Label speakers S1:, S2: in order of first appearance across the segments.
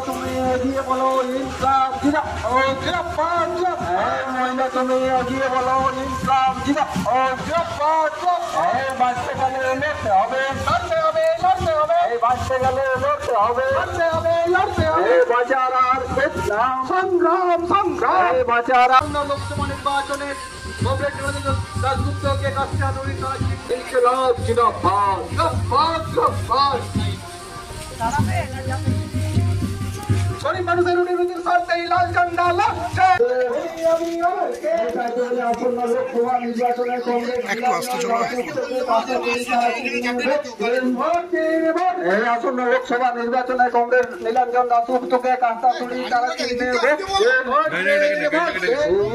S1: তুমি এগিয়ে বলো ইনকলাব জিন্দাবাদ জিন্দাবাদ মহিলা তুমি এগিয়ে বলো ইনকলাব জিন্দাবাদ জিন্দাবাদ বাঁচতে গেলে লড়তে হবে লড়তে হবে লড়তে হবে বাঁচতে গেলে লড়তে হবে লড়তে হবে লড়তে হবে বাঁচার আর ইসলাম সংগ্রাম সংগ্রাম বাঁচার লোকসভা নির্বাচনে দাসগুপ্তকে কাস্টা দড়ি ইনকলাব জিন্দাবাদ জিন্দাবাদ জিন্দাবাদ গরিব মানুষের উন্নতির স্বার্থে লাল ঝান্ডা লাগছে। আসন্ন লোকসভা নির্বাচনে কংগ্রেস নীলাঞ্জন দাসগুপ্তকে কাস্টা দড়ি তারা চিহ্নে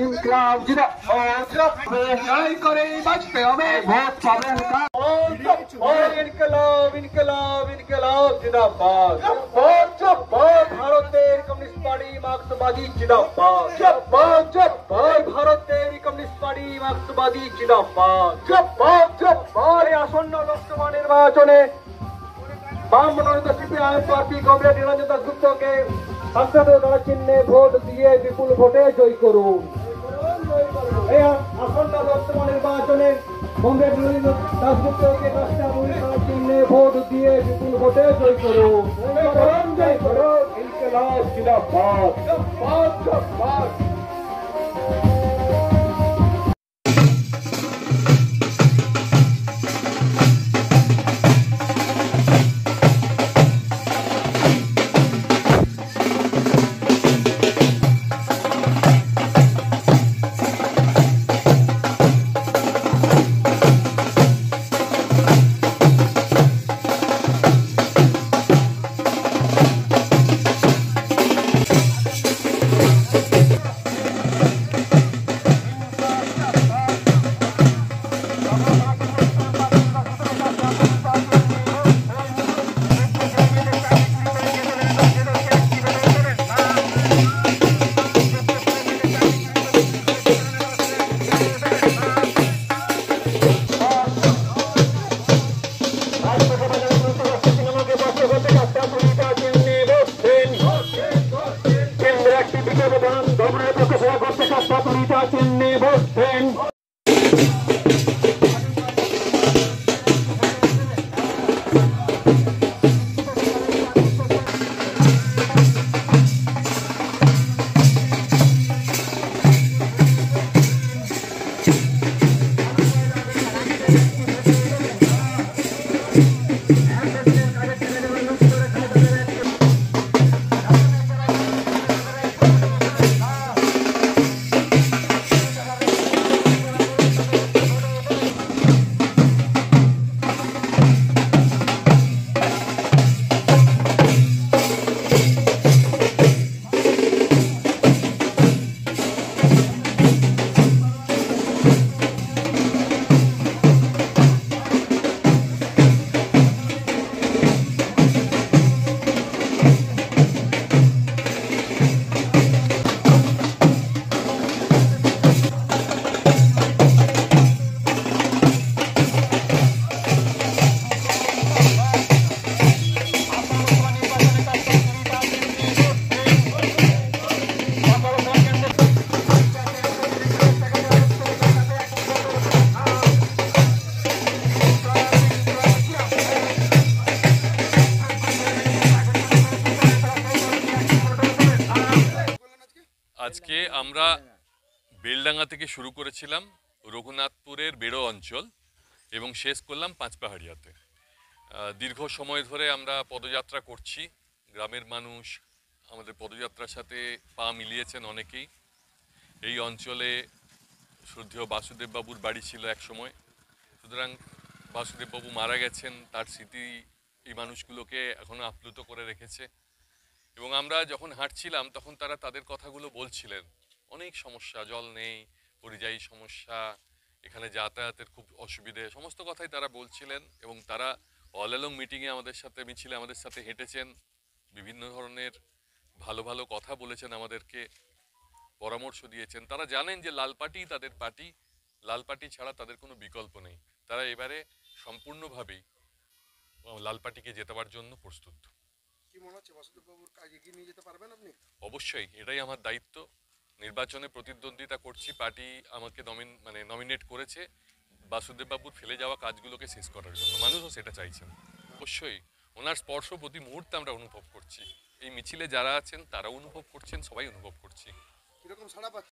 S1: ইনকলাব জিন্দাবাদ করে বাঁচতে হবে ভোট পাবেন ইনকলাব ইনকলাব ইনকলাব জিন্দাবাদ ভারতের কমিউনিস্ট পার্টি মার্ক্সবাদী জিন্দাবাদ জিন্দাবাদ জিন্দাবাদ ভারতের কমিউনিস্ট পার্টি মার্ক্সবাদী জিন্দাবাদ জিন্দাবাদ জিন্দাবাদ আসন্ন লোকসভা নির্বাচনে বাম মনোনীত সিপিআইএম প্রার্থী কমরেড নীলাঞ্জন দাসগুপ্তকে সংসদীয় দল চিহ্নে ভোট দিয়ে বিপুল ভোটে জয়ী করুন। এই আসন্ন লোকসভা নির্বাচনে কমরেড নীলাঞ্জন দাসগুপ্তকে কাস্টা দড়ি তারা চিহ্নে ভোট দিয়ে বিপুল ভোটে জয়ী করুন। জয় করুন ইনকলাব জিন্দাবাদ জিন্দাবাদ জিন্দাবাদ।
S2: আজকে আমরা বেলডাঙ্গা থেকে শুরু করেছিলাম রঘুনাথপুরের বেড়ো অঞ্চল এবং শেষ করলাম পাঁচপাহাড়িয়াতে। দীর্ঘ সময় ধরে আমরা পদযাত্রা করছি। গ্রামের মানুষ আমাদের পদযাত্রার সাথে পা মিলিয়েছেন অনেকেই। এই অঞ্চলে শ্রদ্ধেয় বাসুদেববাবুর বাড়ি ছিল এক সময়, সুতরাং বাসুদেববাবু মারা গেছেন, তার স্মৃতি এই মানুষগুলোকে এখনও আপ্লুত করে রেখেছে। এবং আমরা যখন হাঁটছিলাম তখন তারা তাদের কথাগুলো বলছিলেন। অনেক সমস্যা, জল নেই, পরিযায়ী সমস্যা, এখানে যাতায়াতের খুব অসুবিধে, সমস্ত কথাই তারা বলছিলেন। এবং তারা অল অ্যালং মিটিংয়ে আমাদের সাথে, মিছিলে আমাদের সাথে হেঁটেছেন, বিভিন্ন ধরনের ভালো ভালো কথা বলেছেন, আমাদেরকে পরামর্শ দিয়েছেন। তারা জানেন যে লাল পার্টি তাদের পার্টি, লাল পার্টি ছাড়া তাদের কোনো বিকল্প নেই। তারা এবারে সম্পূর্ণভাবেই লাল পার্টিকে জেতাবার জন্য প্রস্তুত।
S3: কি মনে হচ্ছে বাসুদেব বাবুর কাজ এগিয়ে নিয়ে যেতে পারবেন আপনি?
S2: অবশ্যই এটাই আমার দায়িত্ব। নির্বাচনে প্রতিদ্বন্দ্বিতা করছি, পার্টি আমাকে নমিনেট করেছে বাসুদেব বাবুর ফেলে যাওয়া কাজগুলোকে শেষ করার জন্য। মানুষও সেটা চাইছেন। অবশ্যই ওনার স্পর্শ প্রতি মুহূর্তে আমরা অনুভব করছি। এই মিছিলে যারা আছেন তারাও অনুভব করছেন, সবাই অনুভব করছি।
S3: কিরকম সাড়া পাচ্ছে?